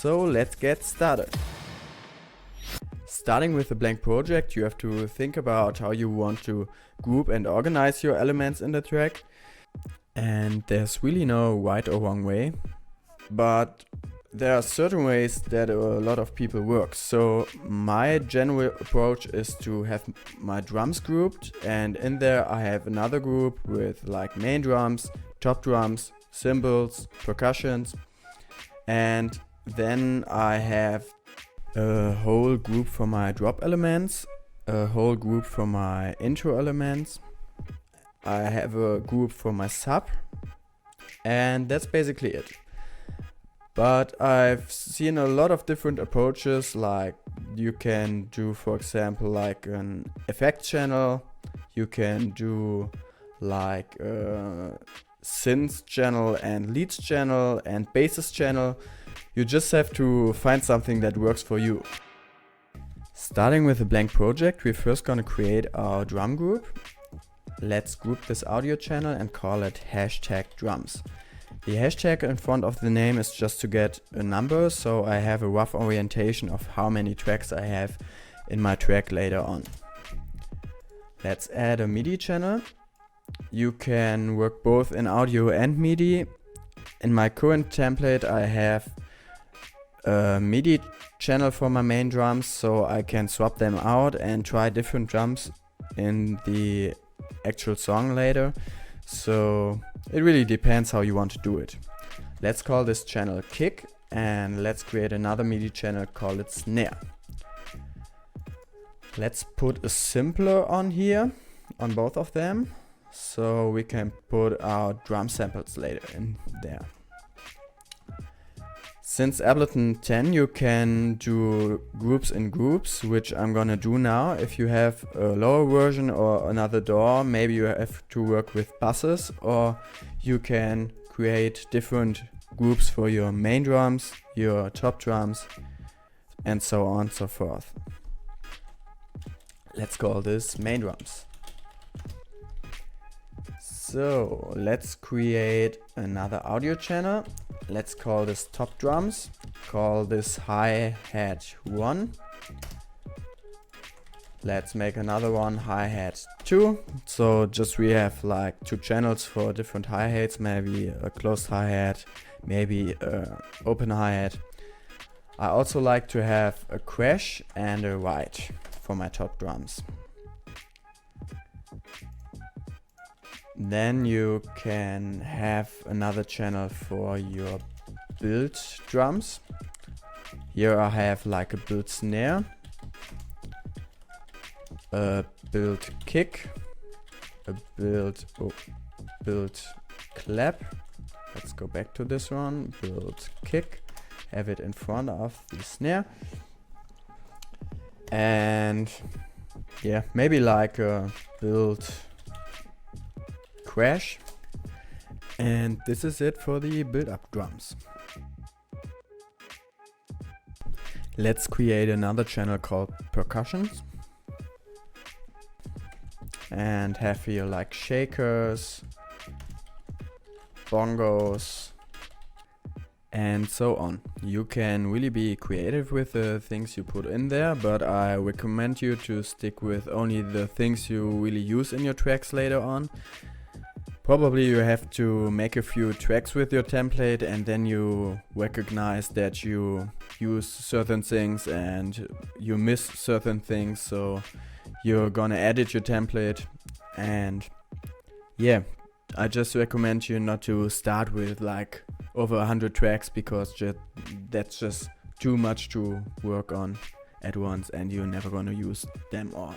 So let's get started. Starting with a blank project, you have to think about how you want to group and organize your elements in the track. And there's really no right or wrong way, but there are certain ways that a lot of people work. So my general approach is to have my drums grouped, and in there I have another group with like main drums, top drums, cymbals, percussions, and then I have a whole group for my drop elements, a whole group for my intro elements. I have a group for my sub, and that's basically it. But I've seen a lot of different approaches, like you can do, for example, like an effect channel, you can do like a synths channel and leads channel and basses channel. You just have to find something that works for you. Starting with a blank project, we're first gonna create our drum group. Let's group this audio channel and call it #drums. The hashtag in front of the name is just to get a number, so I have a rough orientation of how many tracks I have in my track later on. Let's add a MIDI channel. You can work both in audio and MIDI. In my current template I have a MIDI channel for my main drums, so I can swap them out and try different drums in the actual song later. So it really depends how you want to do it. Let's call this channel kick, and let's create another MIDI channel, call it snare. Let's put a simpler on here, on both of them, so we can put our drum samples later in there. Since Ableton 10 you can do groups in groups, which I'm gonna do now. If you have a lower version or another DAW, maybe you have to work with buses, or you can create different groups for your main drums, your top drums, and so on and so forth. Let's call this main drums. So let's create another audio channel. Let's call this top drums, call this hi-hat 1. Let's make another one hi-hat 2. So just we have like two channels for different hi-hats, maybe a closed hi-hat, maybe a open hi-hat. I also like to have a crash and a ride for my top drums. Then you can have another channel for your build drums. Here I have like a build snare, a build kick, a build clap. Let's go back to this one, build kick, have it in front of the snare. And yeah, maybe like a build crash, and this is it for the build-up drums. Let's create another channel called percussions and have here like shakers, bongos, and so on. You can really be creative with the things you put in there, but I recommend you to stick with only the things you really use in your tracks later on. Probably you have to make a few tracks with your template, and then you recognize that you use certain things and you miss certain things, so you're gonna edit your template. And yeah, I just recommend you not to start with like over 100 tracks, because that's just too much to work on at once and you're never gonna use them all.